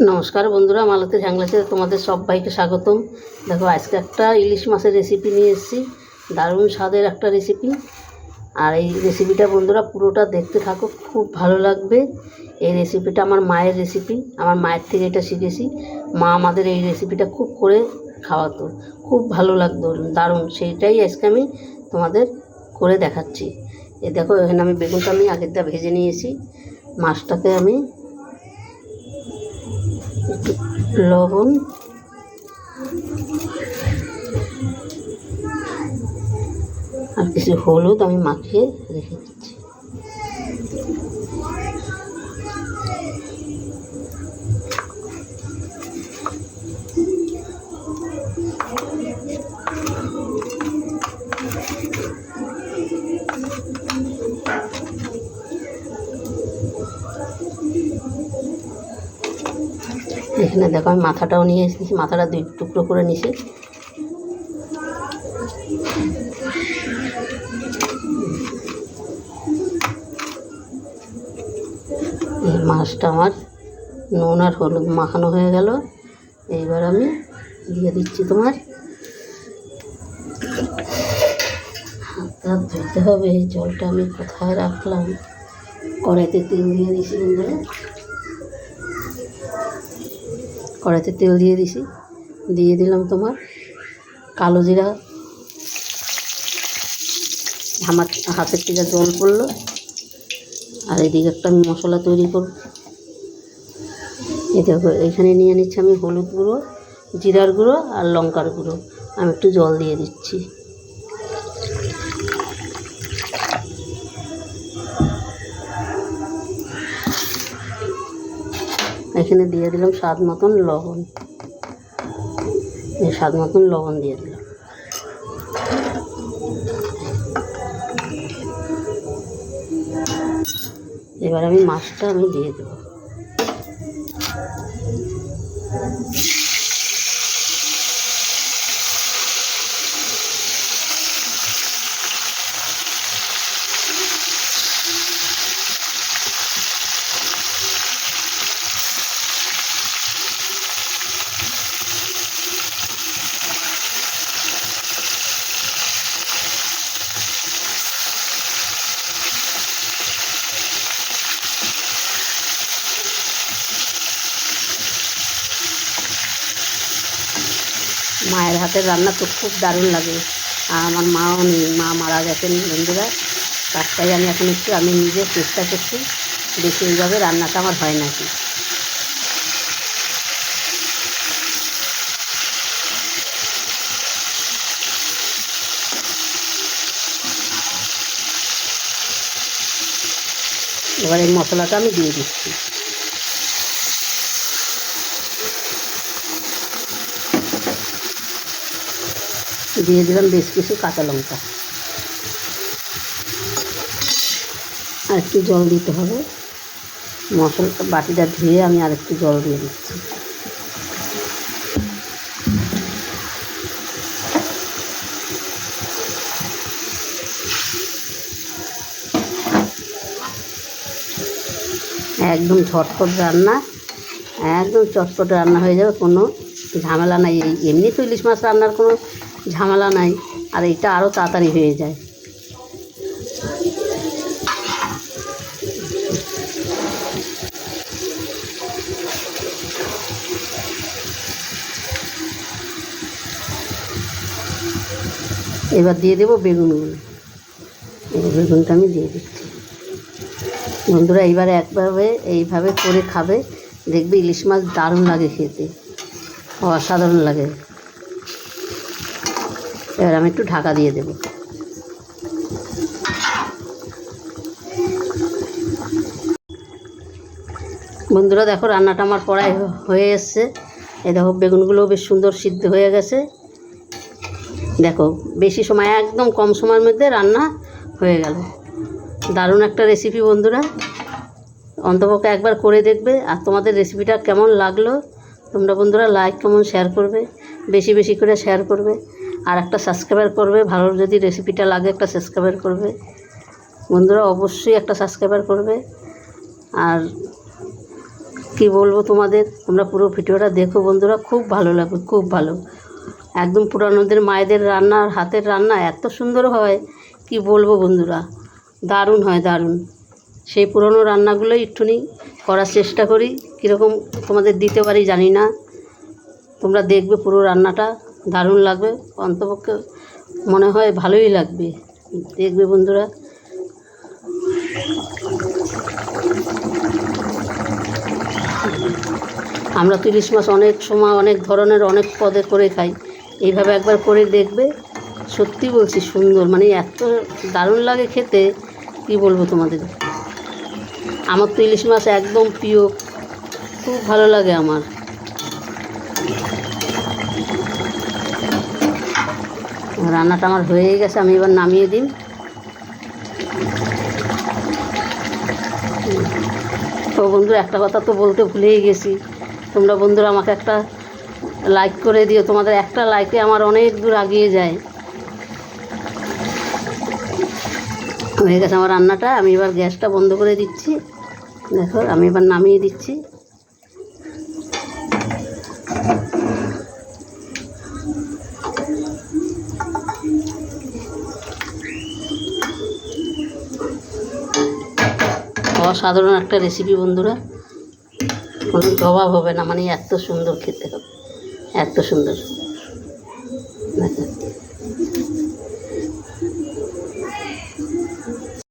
নমস্কার বন্ধুরা, মালতীর হ্যাংলাতে তোমাদের সবাইকে স্বাগতম। দেখো, আজকে একটা ইলিশ মাছের রেসিপি নিয়ে এসেছি, দারুণ স্বাদের একটা রেসিপি। আর এই রেসিপিটা বন্ধুরা পুরোটা দেখতে থাকো, খুব ভালো লাগবে। এই রেসিপিটা আমার মায়ের রেসিপি, আমার মায়ের থেকে এটা শিখেছি। মা আমাদের এই রেসিপিটা খুব করে খাওয়াতো, খুব ভালো লাগতো, দারুণ। সেইটাই আজকে আমি তোমাদের করে দেখাচ্ছি। এই দেখো, এখানে আমি বেগুনটা আমি আগেরটা ভেজে নিয়েছি। মাছটাকে আমি একটু লবণ আর কিছু হলুদ আমি মাখিয়ে রেখে দিচ্ছি। এখানে দেখো, আমি মাথাটাও নিয়ে এসেছি, মাথাটা 2 টুকরো করে নিয়েছি। এই মাছটা আমার নুন আর হলুদ মাখানো হয়ে গেল। এইবার আমি দিয়ে দিচ্ছি তোমার হাত ধুতে হবে। এই জলটা আমি কোথায় রাখলাম, কড়াইতে তেল দিয়ে দিছি বন্ধুরা, কড়াইতে তেল দিয়ে দিছি। দিয়ে দিলাম তোমার কালো জিরা, আমার হাতের থেকে জল পড়লো। আর এদিকে একটা আমি মশলা তৈরি করব। এই দেখো, এখানে নিয়ে নিচ্ছি আমি হলুদ গুঁড়ো, জিরার গুঁড়ো আর লঙ্কার গুঁড়ো। আমি একটু জল দিয়ে দিচ্ছি। এখানে দিয়ে দিলাম স্বাদ মতন লবণ, স্বাদ মতন লবণ দিয়ে দিলাম। এবার আমি মাছটা দিয়ে দেবো। মায়ের হাতের রান্না তো খুব দারুণ লাগে। আর আমার মাও নেই, মা মারা গেছেন বন্ধুরা। তারটাই আমি এখন একটু আমি নিজে চেষ্টা করছি, দেখি এইভাবে রান্নাটা আমার হয় নাকি। এবার এই মশলাটা আমি দিয়ে দিচ্ছি। দিয়ে দিলাম বেশ কিছু কাঁচা লঙ্কা। আর একটু জল দিতে হবে। মশলাটা বাটিটা ধুয়ে আমি আর একটু জল দিয়ে দিচ্ছি। একদম ঝটপট রান্না, একদম চটপট রান্না হয়ে যাবে, কোনো ঝামেলা নাই। এমনি তো ইলিশ মাছ রান্নার কোনো ঝামেলা নাই, আর এইটা আরও তাড়াতাড়ি হয়ে যায়। এবার দিয়ে দেবো বেগুনগুলো। বেগুনটা আমি দিয়ে দিচ্ছি। বন্ধুরা, এইভাবে করে খাবে, দেখবে ইলিশ মাছ দারুণ লাগে খেতে, অসাধারণ লাগে। এবার আমি একটু ঢাকা দিয়ে দেব। বন্ধুরা দেখো, রান্নাটা আমার প্রায় হয়ে এসছে। এই দেখো, বেগুনগুলোও বেশ সুন্দর সিদ্ধ হয়ে গেছে। দেখো, বেশি সময়, একদম কম সময়ের মধ্যে রান্না হয়ে গেল। দারুণ একটা রেসিপি বন্ধুরা, অন্তপক্ষে একবার করে দেখবে। আর তোমাদের রেসিপিটা কেমন লাগলো তোমরা বন্ধুরা লাইক কমেন্ট শেয়ার করবে, বেশি বেশি করে শেয়ার করবে। আর একটা সাবস্ক্রাইবার করবে, ভালো যদি রেসিপিটা লাগে একটা সাবস্ক্রাইবার করবে বন্ধুরা, অবশ্যই একটা সাবস্ক্রাইবার করবে। আর কি বলবো তোমাদের, তোমরা পুরো ভিডিওটা দেখো বন্ধুরা, খুব ভালো লাগবে, খুব ভালো। একদম পুরানোদের মায়েদের রান্নার হাতের রান্না এত সুন্দর হয়, কি বলবো বন্ধুরা, দারুণ হয়, দারুণ। সেই পুরনো রান্নাগুলোই একটুখানি করার চেষ্টা করি, কীরকম তোমাদের দিতে পারি জানি না। তোমরা দেখবে পুরো রান্নাটা, দারুণ লাগবে, অন্তপক্ষে মনে হয় ভালোই লাগবে, দেখবে বন্ধুরা। আমরা তো ইলিশ মাছ অনেক সময় অনেক ধরনের অনেক পদে করে খাই, এইভাবে একবার করে দেখবে, সত্যি বলছি সুন্দর, মানে এত দারুণ লাগে খেতে, কি বলবো তোমাদের। আমার তো ইলিশ মাছ একদম প্রিয়, খুব ভালো লাগে আমার। রান্নাটা আমার হয়ে গেছে, আমি এবার নামিয়ে দিই। তো বন্ধুরা, একটা কথা তো বলতে ভুলেই গেছি, তোমরা বন্ধুরা আমাকে একটা লাইক করে দিও, তোমাদের একটা লাইকে আমার অনেক দূর এগিয়ে যায়। হয়ে গেছে আমার রান্নাটা, আমি এবার গ্যাসটা বন্ধ করে দিচ্ছি। দেখো, আমি এবার নামিয়ে দিচ্ছি। অসাধারণ একটা রেসিপি বন্ধুরা, কোনো জবাব হবে না, মানে এত সুন্দর খেতে হবে, এত সুন্দর। দেখো।